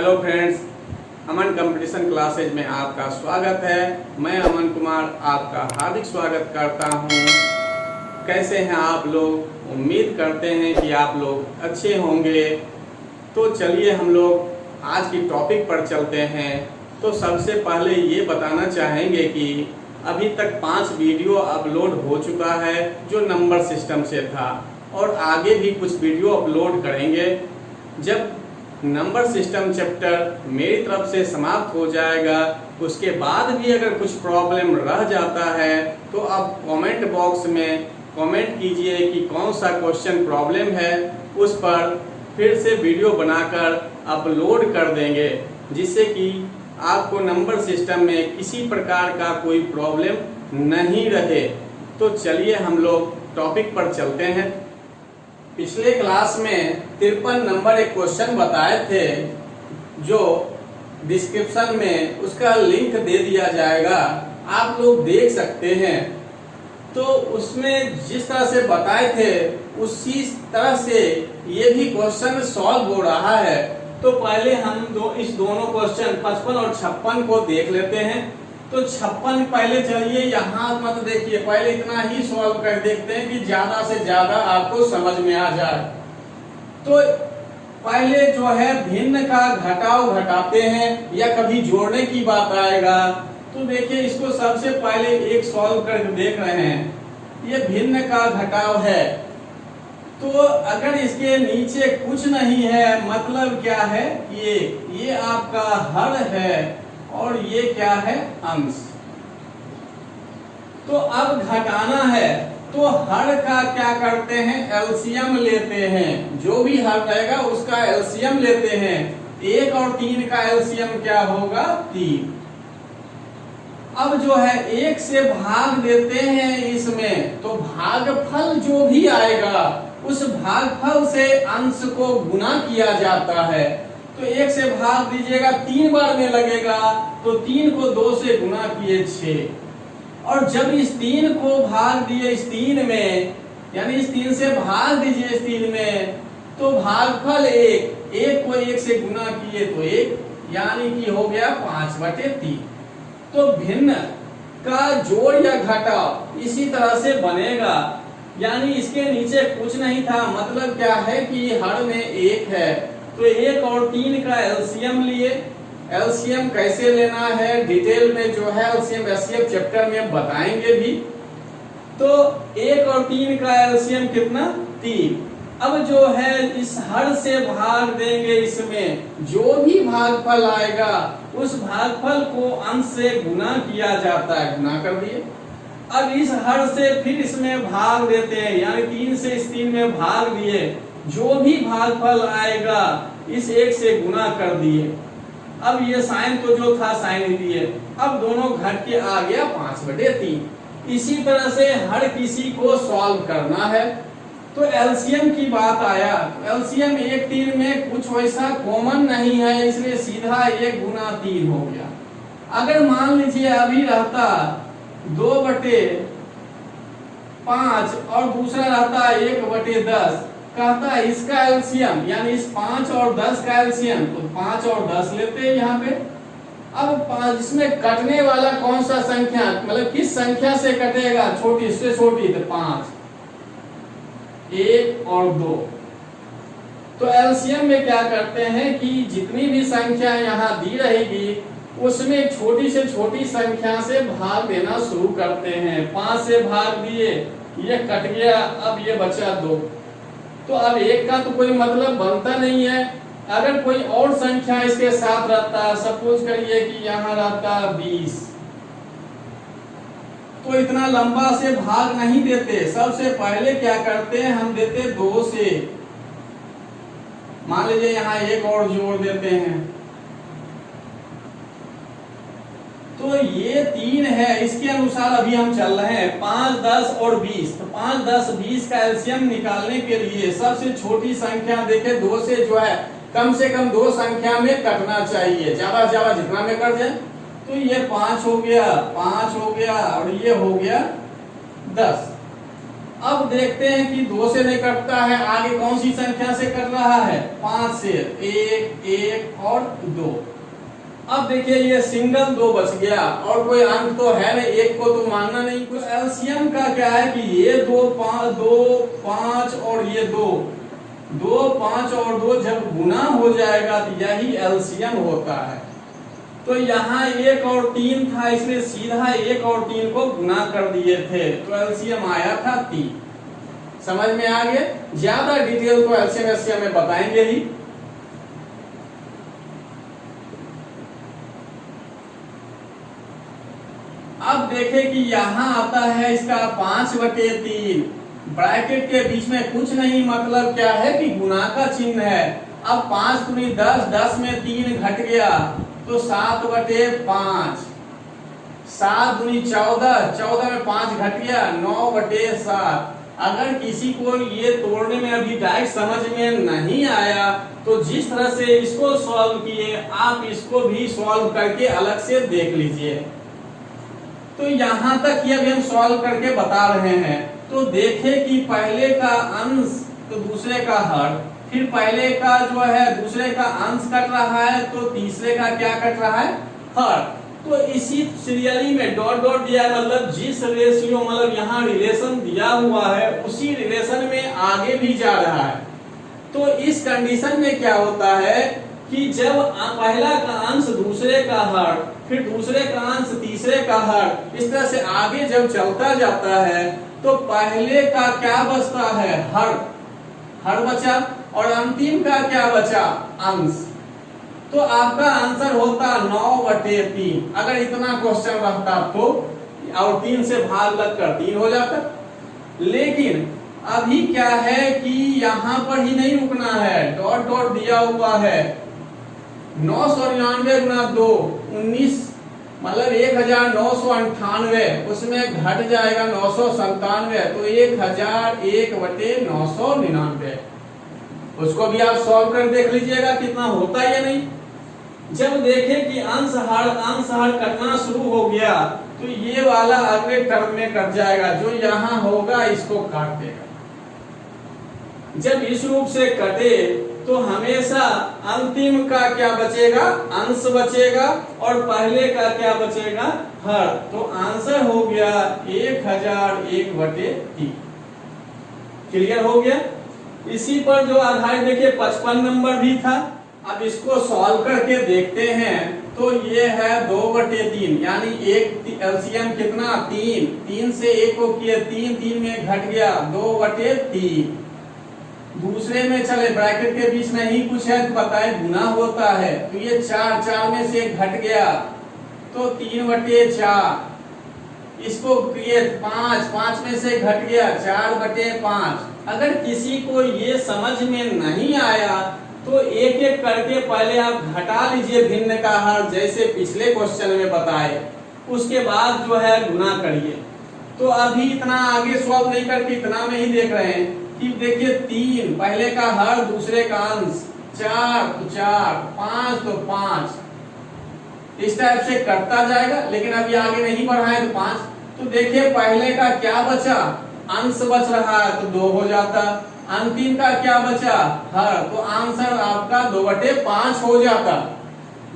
Hello friends, अमन competition classes में आपका स्वागत है। मैं अमन कुमार आपका हार्दिक स्वागत करता हूं। कैसे हैं आप लोग? उम्मीद करते हैं कि आप लोग अच्छे होंगे। तो चलिए हम लोग आज की टॉपिक पर चलते हैं। तो सबसे पहले ये बताना चाहेंगे कि अभी तक 5 वीडियो अपलोड हो चुका है जो नंबर सिस्टम से था, और आगे भी कुछ वीडियो अपलोड करेंगे। जब नंबर सिस्टम चैप्टर मेरी तरफ से समाप्त हो जाएगा, उसके बाद भी अगर कुछ प्रॉब्लम रह जाता है तो आप कमेंट बॉक्स में कमेंट कीजिए कि कौन सा क्वेश्चन प्रॉब्लम है। उस पर फिर से वीडियो बनाकर अपलोड कर देंगे, जिससे कि आपको नंबर सिस्टम में किसी प्रकार का कोई प्रॉब्लम नहीं रहे। तो चलिए हम लोग टॉपिक पर चलते हैं। पिछले क्लास में 53 नंबर एक क्वेश्चन बताए थे, जो डिस्क्रिप्शन में उसका लिंक दे दिया जाएगा, आप लोग देख सकते हैं। तो उसमें जिस तरह से बताए थे उसी तरह से ये भी क्वेश्चन सॉल्व हो रहा है। तो पहले हम इस दोनों क्वेश्चन 55 और 56 को देख लेते हैं। तो 56 पहले चलिए यहाँ मत देखिए, पहले इतना ही सॉल्व कर देखते हैं कि ज्यादा से ज्यादा आपको समझ में आ जाए। तो पहले जो है भिन्न का घटाव घटाते हैं या कभी जोड़ने की बात आएगा। तो देखिए इसको सबसे पहले एक सॉल्व करके देख रहे हैं। ये भिन्न का घटाव है, तो अगर इसके नीचे कुछ नहीं है, मतलब क्या है, ये आपका हर है और ये क्या है, अंश। तो अब घटाना है तो हर का क्या करते हैं, एलसीएम लेते हैं। जो भी हर रहेगा उसका एलसीएम लेते हैं। 1 और 3 का एलसीएम क्या होगा, 3। अब जो है 1 से भाग देते हैं इसमें, तो भागफल जो भी आएगा उस भागफल से अंश को गुना किया जाता है। तो 1 से भाग दीजिएगा, 3 बार में लगेगा, तो 3 को 2 से गुना किए 6। और जब इस 3 को भाग दिए इस 3 में, यानी इस 3 से भाग दीजिए इस 3 में, तो भागफल 1 को 1 से गुना किए तो 1, यानी कि हो गया 5/3। तो भिन्न का जोड़ या घटाव इसी तरह से बनेगा, यानी इसके नीचे कुछ नहीं था, मतलब क्या है कि हर में 1 है। तो 1 और 3 का एलसीएम लिए। एलसीएम कैसे लेना है डिटेल में जो है एलसीएम एचसीएफ चैप्टर में बताएंगे भी। तो 1 और 3 का एलसीएम कितना, 3। अब जो है इस हर से भाग देंगे, इसमें जो भी भागफल आएगा उस भागफल को अंश से गुना किया जाता है, गुना कर दिए। अब इस हर से फिर इसमें भाग देते हैं, यानी 3 से इस 3 में भाग दिए, जो भी भागफल आएगा इस 1 से गुना कर दिए। अब ये साइन तो जो था साइन दिए, अब दोनों घट के आ गया 5/3। इसी तरह से हर किसी को सॉल्व करना है। तो एलसीएम की बात आया, एलसीएम 1 3 में कुछ वैसा कॉमन नहीं है, इसलिए सीधा 1 गुना 3 हो गया। अगर मान लीजिए अभी रहता 2/5 और दूसरा रहता 1/10, कहता है इसका एलसीएम, यानी इस 5 और 10 का एलसीएम, तो 5 और 10 लेते हैं यहाँ पे। अब इसमें कटने वाला कौन सा संख्या, मतलब किस संख्या से कटेगा, छोटी से छोटी, तो 5, 1 और 2। तो एलसीएम में क्या करते हैं कि जितनी भी संख्या यहाँ दी रहेगी उसमें छोटी से छोटी संख्या से भाग देना शुरू करते हैं। 5 से भाग दिए, ये कट गया, अब ये बचा 2। तो अब 1 का तो कोई मतलब बनता नहीं है। अगर कोई और संख्या इसके साथ रहता, सपोज करिए कि यहाँ रहता 20, तो इतना लंबा से भाग नहीं देते। सबसे पहले क्या करते हैं, हम देते 2 से। मान लीजिए यहाँ 1 और जोड़ देते हैं, तो ये 3 है, इसके अनुसार अभी हम चल रहे हैं 5 10 और 20। तो 5 10 20 का एलसीएम निकालने के लिए सबसे छोटी संख्या देखे 2 से जो है कम से कम 2 संख्या में कटना चाहिए, ज्यादा से ज्यादा जितना में कट जाए। तो ये 5 हो गया, 5 हो गया, और ये हो गया 10। अब देखते हैं कि 2 से नहीं कटता है, आगे कौन सी संख्या से कट रहा है? 5 से। 1 1 और 2। अब देखिए ये सिंगल 2 बच गया और कोई अंक तो है नहीं, 1 को तो मानना नहीं। कुछ एलसीएम का क्या है कि ये 2 5 और ये 2 5 और 2 जब गुना हो जाएगा तो यही एलसीएम होता है। तो यहाँ 1 और 3 था, इसलिए सीधा 1 और 3 को गुना कर दिए थे, तो एलसीएम आया था 3। समझ में आ गया? ज्यादा डिटेल तो एलसीएम में बताएंगे ही। अब देखें कि यहाँ आता है इसका 5/3, ब्रैकेट के बीच में कुछ नहीं, मतलब क्या है कि गुना का चिन्ह है। अब 5 दूनी 10, 10 में 3 घट गया तो 7/5, 7 दूनी 14, 14 में 5 घट गया 9/7। अगर किसी को ये तोड़ने में अभी डायरेक्ट समझ में नहीं आया तो जिस तरह से इसको सॉल्व किए आप इसको भी सॉल्व करके अलग से देख लीजिए। तो यहाँ तक ये अभी हम सॉल्व करके बता रहे हैं। तो देखें कि पहले का अंश तो दूसरे का हर, फिर पहले का जो है दूसरे का अंश कट रहा है तो तीसरे का क्या कट रहा है? हर। तो इसी सीरियली में डॉट डॉट दिया है, मतलब जिस रेशियो मतलब यहाँ रिलेशन दिया हुआ है उसी रिलेशन में आगे भी जा रहा है। तो इस कंडीशन में क्या होता है कि जब पहला का अंश दूसरे का हर, फिर दूसरे का अंश तीसरे का हर, इस तरह से आगे जब चलता जाता है तो पहले का क्या बचता है? हर बचा, और अंतिम का क्या बचा? अंश। तो आपका आंसर होता 9/3 अगर इतना क्वेश्चन रहता तो, और 3 से भाग लगकर 3 हो जाता। लेकिन अभी क्या है कि यहाँ पर ही नहीं रुकना है, डॉट डॉट दिया हुआ है। 999 गुना 2 19, मतलब 1998, उसमें घट जाएगा 997, तो 1001/999। उसको भी आप सॉल्व कर देख लीजिएगा कितना होता है या नहीं। जब देखें कि अंश हर कटना शुरू हो गया तो ये वाला अगले टर्म में कट जाएगा, जो यहाँ होगा इसको काट देगा। जब इस रूप से कटे तो हमेशा अंतिम का क्या बचेगा? अंश बचेगा, और पहले का क्या बचेगा? हर। तो आंसर हो गया 1001/3। क्लियर हो गया? इसी पर जो आधारित देखिए 55 नंबर भी था। अब इसको सॉल्व करके देखते हैं। तो ये है 2/3, यानी एक एलसीएम कितना? 3। 3 से 1 को किए 3, 3 में घट गया 2/3। दूसरे में चले ब्रैकेट के बीच में ही कुछ है तो बताए गुना होता है, तो ये 4 में से घट गया तो 3/4। इसको किए 5 में से घट गया 4/5। अगर किसी को ये समझ में नहीं आया तो एक एक करके पहले आप घटा लीजिए भिन्न का हर, जैसे पिछले क्वेश्चन में बताए, उसके बाद जो है गुना करिए। तो अभी इतना आगे सॉल्व नहीं करके इतना में ही देख रहे हैं कि देखिए 3 पहले का हर दूसरे का अंश, 4 तो 4, 5 तो 5, इस टाइप से करता जाएगा। लेकिन अभी आगे नहीं बढ़ा है तो 5। तो देखिए पहले का क्या बचा? अंश बच रहा है तो 2 हो जाता। अंतिम का क्या बचा? हर। तो आंसर आपका 2/5 हो जाता।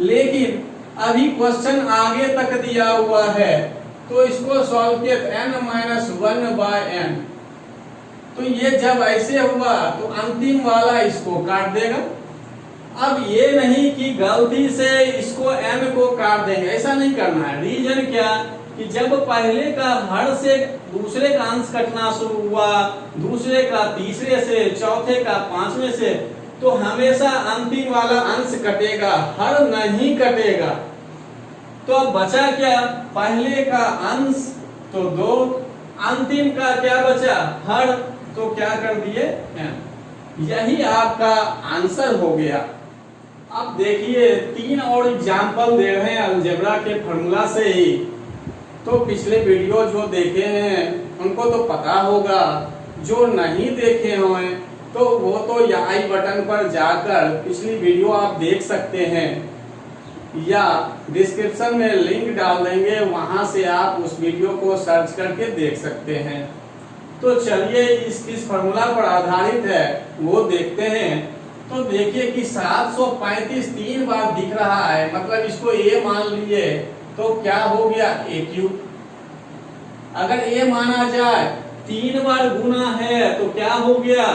लेकिन अभी क्वेश्चन आगे तक दिया हुआ है तो इसको सॉल्व किया n-1/n। तो ये जब ऐसे हुआ तो अंतिम वाला इसको काट देगा। अब ये नहीं कि गलती से इसको n को काट देंगे, ऐसा नहीं करना है। रीजन क्या कि जब पहले का हर से दूसरे का अंश कटना शुरू हुआ, दूसरे का तीसरे से, चौथे का पांचवें से, तो हमेशा अंतिम वाला अंश कटेगा, हर नहीं कटेगा। तो अब बचा क्या? पहले का अंश तो 2, अंतिम का क्या बचा? हर। तो क्या कर दिए? n। यही आपका आंसर हो गया। अब देखिए 3 और एग्जाम्पल दे रहे हैं अलजेब्रा के फॉर्मूला से ही। तो पिछले वीडियो जो देखे हैं उनको तो पता होगा, जो नहीं देखे हों तो वो तो आई बटन पर जाकर पिछली वीडियो आप देख सकते हैं, या डिस्क्रिप्शन में लिंक डाल देंगे, वहां से आप उस वीडियो को सर्च करके देख सकते हैं। तो चलिए इस किस फॉर्मूला पर आधारित है वो देखते हैं। तो देखिए कि 735 3 बार दिख रहा है, मतलब इसको a मान लिए तो क्या हो गया a क्यूब। अगर a माना जाए 3 बार गुना है तो क्या हो गया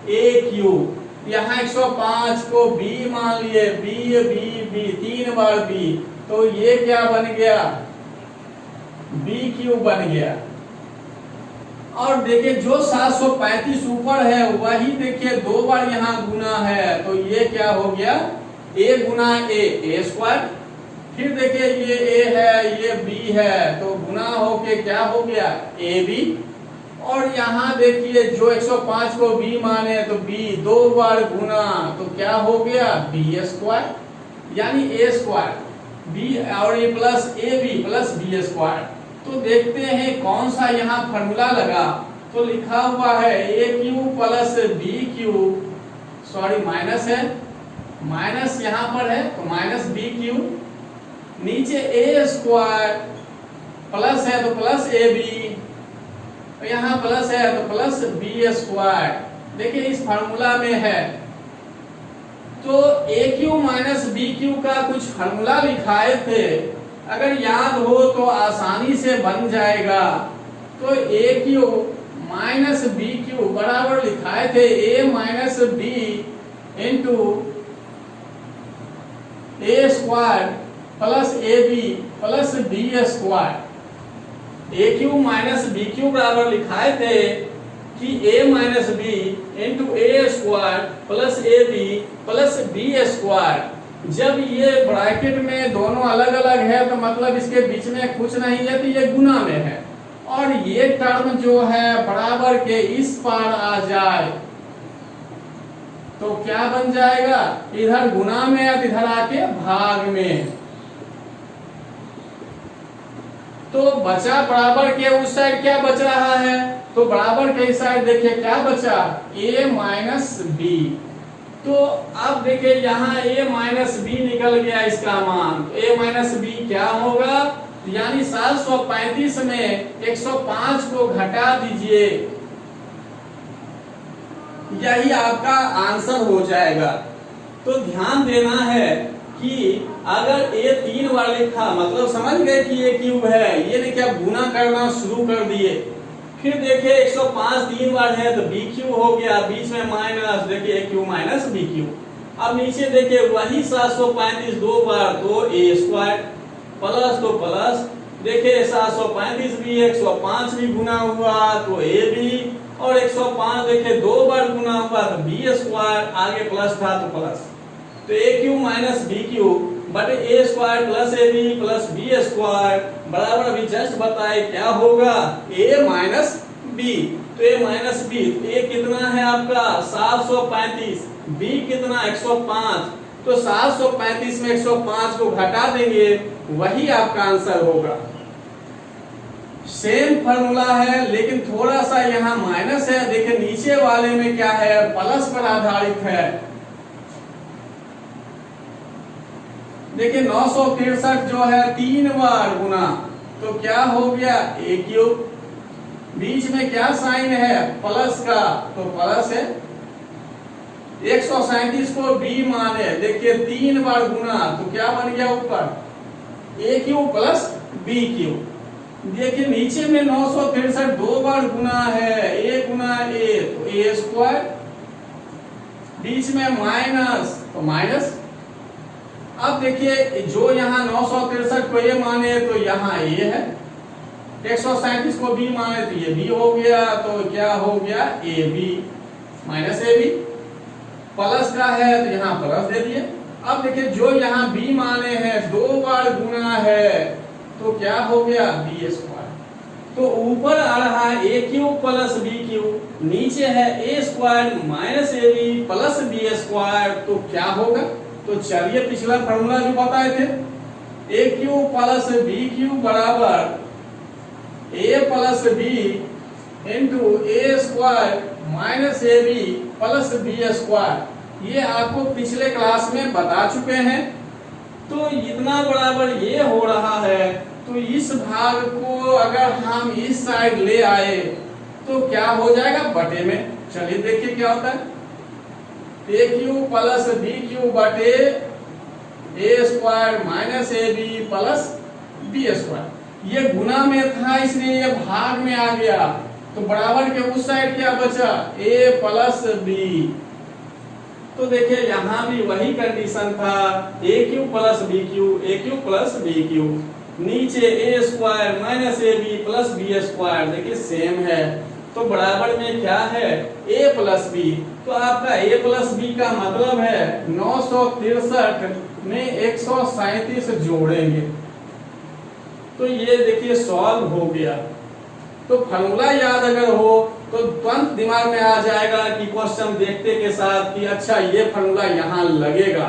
a क्यूब। यहाँ 105 को b मान लिए, b 3 बार b, तो ये क्या बन गया b क्यूब बन गया। और देखिए जो 735 ऊपर है वही देखिए 2 बार यहाँ गुना है, तो ये क्या हो गया a गुना a स्क्वायर। फिर देखिए ये a है ये b है, तो गुना होके क्या हो गया ab। और यहाँ देखिए जो 105 को b माने तो b 2 बार गुना, तो क्या हो गया b स्क्वायर, यानी a स्क्वायर b और ये plus ab plus b square. तो देखते हैं कौन सा यहाँ फॉर्मूला लगा। तो लिखा हुआ है a cube plus b cube, sorry minus है, माइनस यहाँ पर है तो माइनस b क्यूब, नीचे a स्क्वायर प्लस है तो प्लस ab, यहाँ प्लस है तो प्लस b स्क्वायर। देखिए इस फार्मूला में है तो a cube minus b cube का कुछ फार्मूला लिखाए थे, अगर याद हो तो आसानी से बन जाएगा। तो a cube minus b cube बराबर लिखाए थे a minus b into a square plus ab plus b square. a cube minus b cube बराबर लिखाए थे कि a minus b into a square plus ab plus b square. जब ये bracket में दोनों अलग अलग है तो मतलब इसके बीच में कुछ नहीं है, तो ये गुना में है। और ये टर्म जो है बराबर के इस पार आ जाए तो क्या बन जाएगा, इधर गुना में है तो इधर आके भाग में। तो बचा बराबर के उस साइड क्या बच रहा है, तो बराबर के इस साइड देखिए क्या बचा a माइनस b। तो अब देखिए यहाँ a माइनस b निकल गया इसका मान, तो a माइनस b क्या होगा, यानी 735 में 105 को घटा दीजिए, यही आपका आंसर हो जाएगा। तो ध्यान देना है कि अगर a 3 बार लिखा मतलब समझ गए कि a क्यूब है, ये देखिए अब गुना करना शुरू कर दिए। फिर देखिए 105 3 बार है तो b क्यूब हो गया, बीच में माइनस, देखिए a cube minus b cube. अब नीचे देखिए वही 735 2 बार तो a स्क्वायर प्लस तो प्लस, देखिए 735 भी 105 भी गुना हुआ तो a भी, और 105 देखिए 2 बार गुना हुआ तो b स्क्वायर, आगे प्लस था तो प्लस, तो a cube minus b cube बटे a square plus ab plus b square बराबर अभी जस्ट बताए क्या होगा a माइनस b। तो a माइनस b, a कितना है आपका 735, b कितना 105, तो 735 में 105 को घटा देंगे वही आपका आंसर होगा। सेम फॉर्मूला है लेकिन थोड़ा सा यहाँ माइनस है, देखिए नीचे वाले में क्या है प्लस पर आधारित है। देखिए 963 जो है 3 बार गुना, तो क्या हो गया a क्यूब, बीच में क्या साइन है प्लस का तो प्लस है। 137 को b माने, देखिए 3 बार गुना तो क्या बन गया ऊपर a cube plus b cube. देखिए नीचे में 963 2 बार गुना है, a गुना a तो a स्क्वायर, बीच में माइनस तो माइनस। अब देखिए जो यहाँ 963 को a माने तो यहाँ a है, 137 को b माने तो ये b हो गया, तो क्या हो गया a b minus a b, plus का है तो यहाँ प्लस दे दिए। अब देखिए जो यहाँ b माने हैं 2 बार गुना है तो क्या हो गया b स्क्वायर। तो ऊपर आ रहा है a cube plus b cube, नीचे है a square minus a b plus b square, तो क्या होगा। तो चलिए पिछला फॉर्मूला जो बताए थे a cube plus b cube बराबर a plus b into a square minus a b plus b square, ये आपको पिछले क्लास में बता चुके हैं। तो इतना बराबर ये हो रहा है, तो इस भाग को अगर हम इस साइड ले आए तो क्या हो जाएगा बटे में। चलिए देखिए क्या होता है, A Q plus B Q बटे A square minus A B plus B square. ये गुना में था इसलिए ये भाग में आ गया, तो बराबर के उस साइड क्या बचा, ए प्लस बी। तो देखिए यहां भी वही कंडीशन था, A Q plus B Q, A Q plus B Q, नीचे A square minus A B plus B square, देखिए सेम है। तो बराबर में क्या है, a प्लस बी। तो आपका a प्लस बी का मतलब है 963 में 137 जोड़ेंगे, तो ये देखिए सॉल्व हो गया। तो फॉर्मूला याद अगर हो तो तुरंत दिमाग में आ जाएगा कि क्वेश्चन देखते के साथ कि अच्छा ये फॉर्मूला यहाँ लगेगा।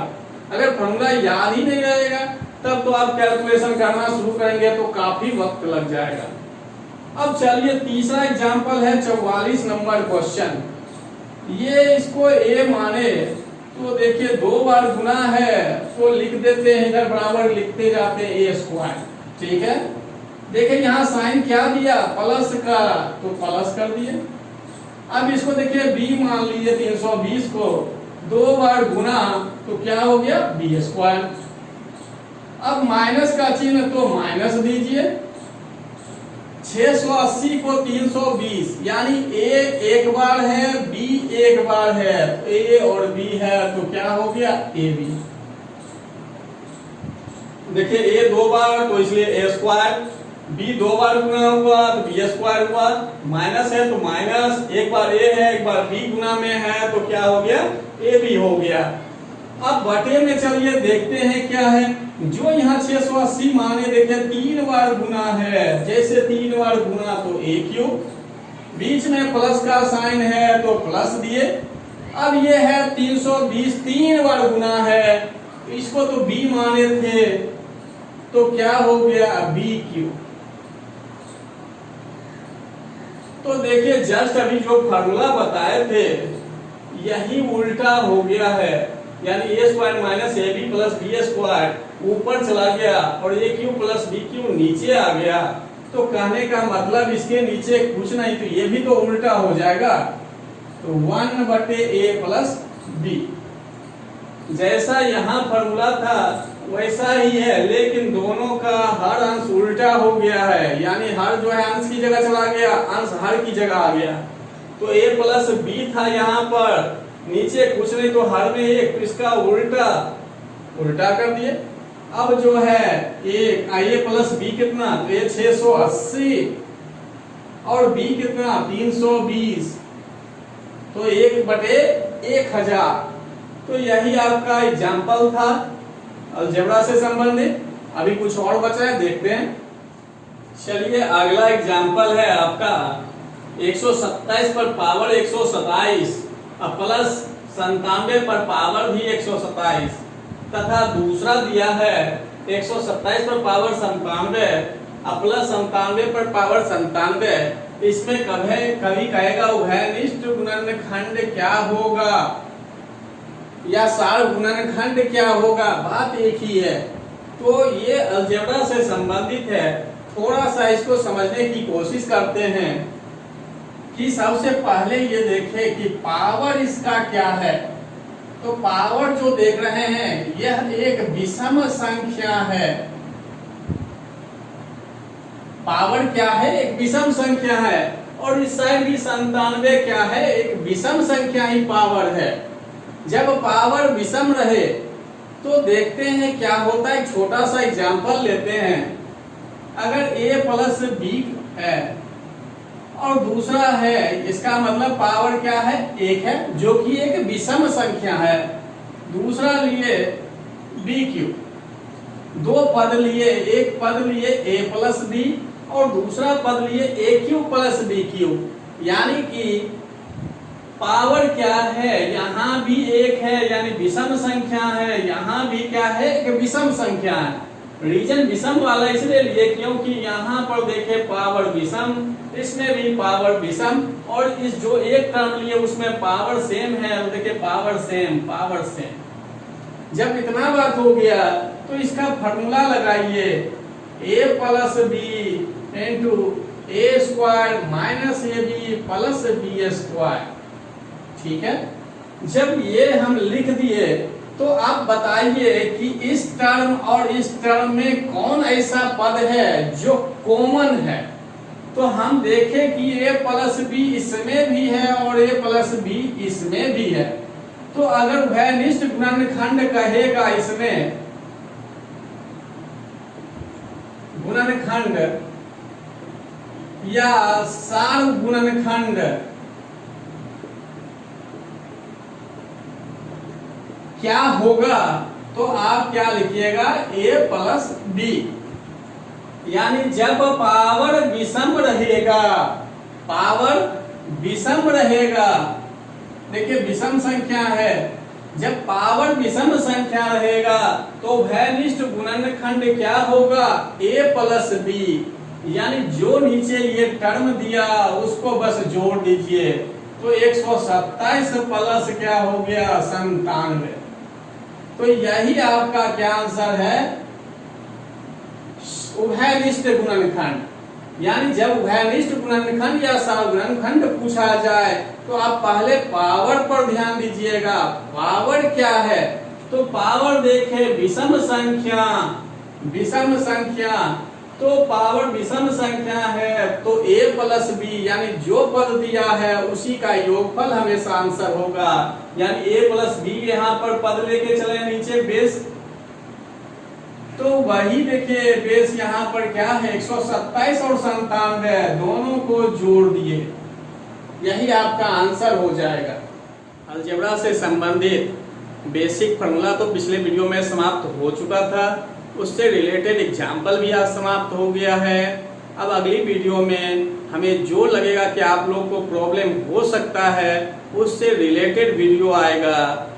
अगर फॉर्मूला याद ही नहीं रहेगा तब तो आप कैलकुलेशन करना शुरू करेंगे तो काफी वक्त लग जाएगा। अब चलिए तीसरा एग्जांपल है 44 नंबर क्वेश्चन। ये इसको a माने तो देखिए 2 बार गुना है तो लिख देते हैं, इधर बराबर लिखते जाते हैं a स्क्वायर, ठीक है। देखिए यहाँ साइन क्या दिया, प्लस का, तो प्लस कर दिए। अब इसको देखिए b मान लीजिए 320 को 2 बार गुना तो क्या हो गया b स्क्वायर। अब माइनस का चिन्ह तो माइनस दीजिए, 680 को 320 यानी a एक बार है b एक बार है, a और b है तो क्या हो गया ab। देखिए a 2 बार तो इसलिए a स्क्वायर, b 2 बार गुना हुआ तो b स्क्वायर हुआ, माइनस है तो माइनस, एक बार a है एक बार b गुना में है तो क्या हो गया ab हो गया। अब बटे में चलिए देखते हैं क्या है, जो यहाँ 680 माने देखिए 3 बार गुना है, जैसे 3 बार गुना तो a क्यूब, बीच में प्लस का साइन है तो प्लस दिए। अब ये है 320 3 बार गुना है, इसको तो b माने थे तो क्या हो गया b क्यूब। तो देखिए जस्ट अभी जो फार्मूला बताए थे यही उल्टा हो गया है, यानी a square minus A B plus B square ऊपर चला गया और A Q plus B Q नीचे आ गया। तो कहने का मतलब इसके नीचे कुछ नहीं, तो ये भी तो उल्टा हो जाएगा। तो 1 बटे ए प्लस बी, जैसा यहाँ फॉर्मूला था वैसा ही है, लेकिन दोनों का हर अंश उल्टा हो गया है, यानी हर जो है अंश की जगह चला गया, अंश हर की जगह आ गया। तो a प्लस बी था यहाँ पर, नीचे कुछ नहीं तो हर में एक, तो इसका उल्टा कर दिए। अब जो है a प्लस बी कितना, तो ये 680 और b कितना 320, तो 1 बटे 1000। तो यही आपका एग्जाम्पल था अलजेब्रा से संबंधित। अभी कुछ और बचा है, देखते हैं। चलिए अगला एग्जाम्पल है आपका 127 पर पावर 127 प्लस 97 पर पावर भी 127, तथा दूसरा दिया है 127 पर पावर 97 प्लस 97 पर पावर 97। इसमें कभी कहेगा उभयनिष्ठ गुणनखंड क्या होगा या सार गुणनखंड क्या होगा, बात एक ही है। तो ये अलजेब्रा से संबंधित है, थोड़ा सा इसको समझने की कोशिश करते हैं कि सबसे पहले ये देखें कि पावर इसका क्या है। तो पावर जो देख रहे हैं यह एक विषम संख्या है। पावर क्या है, एक विषम संख्या है, और इस साइड भी 97 क्या है, एक विषम संख्या ही पावर है। जब पावर विषम रहे तो देखते हैं क्या होता है। छोटा सा एग्जांपल लेते हैं, अगर a प्लस बी है और दूसरा है, इसका मतलब पावर क्या है 1 है, जो कि एक विषम संख्या है। दूसरा लिए बी क्यूब, 2 पद लिए, एक पद लिए a प्लस बी और दूसरा पद लिए a cube plus B cube, यानी कि पावर क्या है, यहाँ भी 1 है यानी विषम संख्या है, यहाँ भी क्या है एक विषम संख्या है। रीजन विषम वाला इसलिए लिए क्योंकि यहाँ पर देखे पावर विषम, इसमें भी पावर विषम, और इस जो एक टर्म लिए उसमें पावर सेम है, और देखिए पावर सेम। जब इतना बात हो गया तो इसका फॉर्मूला लगाइए, a plus B into A square minus A B plus B square. ठीक है, जब ये हम लिख दिए तो आप बताइए कि इस टर्म और इस टर्म में कौन ऐसा पद है जो कॉमन है। तो हम देखें कि a प्लस बी इसमें भी है और a प्लस बी इसमें भी है। तो अगर उभयनिष्ठ गुणनखंड कहेगा, इसमें गुणनखंड या सार गुणनखंड क्या होगा, तो आप क्या लिखिएगा, a प्लस बी। यानी जब पावर विषम रहेगा, पावर विषम रहेगा, देखिए विषम संख्या है, जब पावर विषम संख्या रहेगा तो उभयनिष्ठ गुणनखंड क्या होगा, a प्लस बी। यानी जो नीचे ये टर्म दिया उसको बस जोड़ दीजिए, तो 127 प्लस क्या हो गया, 97। तो यही आपका क्या आंसर है, उभयनिष्ठ गुणनखंड। यानी जब उभयनिष्ठ गुणनखंड या सार गुणनखंड पूछा जाए तो आप पहले पावर पर ध्यान दीजिएगा। पावर क्या है, तो पावर देखे विषम संख्या, विषम संख्या, तो पावर विषम संख्या है तो a प्लस बी, यानी जो पद दिया है उसी का योगफल हमेशा आंसर होगा। यानी a प्लस बी यहाँ पर पद लेके चले नीचे बेस, तो वही देखिए बेस यहाँ पर क्या है, 127 और 97, दोनों को जोड़ दिए, यही आपका आंसर हो जाएगा। अलजेब्रा से संबंधित बेसिक फॉर्मूला तो पिछले वीडियो में समाप्त हो चुका था, उससे रिलेटेड एग्जाम्पल भी आज समाप्त हो गया है। अब अगली वीडियो में हमें जो लगेगा कि आप लोग को प्रॉब्लम हो सकता है उससे रिलेटेड वीडियो आएगा।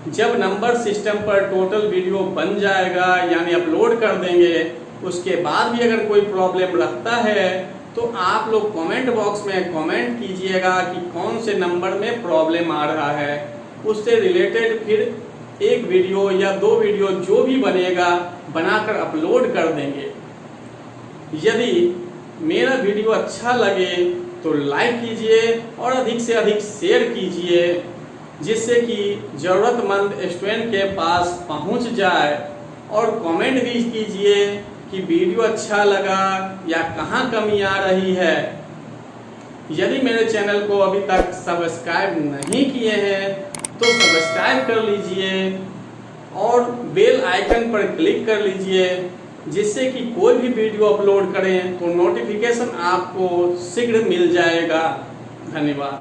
जब नंबर सिस्टम पर टोटल वीडियो बन जाएगा, यानी अपलोड कर देंगे, उसके बाद भी अगर कोई प्रॉब्लम रखता है तो आप लोग कमेंट बॉक्स में कमेंट कीजिएगा कि कौन से नंबर में प्रॉब्लम आ रहा है। उससे रिलेटेड फिर एक वीडियो या 2 वीडियो जो भी बनेगा बनाकर अपलोड कर देंगे। यदि मेरा वीडियो अच्छा लगे तो लाइक कीजिए और अधिक से अधिक शेयर कीजिए, जिससे कि ज़रूरतमंद स्टूडेंट के पास पहुंच जाए। और कमेंट भी कीजिए कि वीडियो अच्छा लगा या कहाँ कमी आ रही है। यदि मेरे चैनल को अभी तक सब्सक्राइब नहीं किए हैं तो सब्सक्राइब कर लीजिए और बेल आइकन पर क्लिक कर लीजिए, जिससे कि कोई भी वीडियो अपलोड करें तो नोटिफिकेशन आपको शीघ्र मिल जाएगा। धन्यवाद।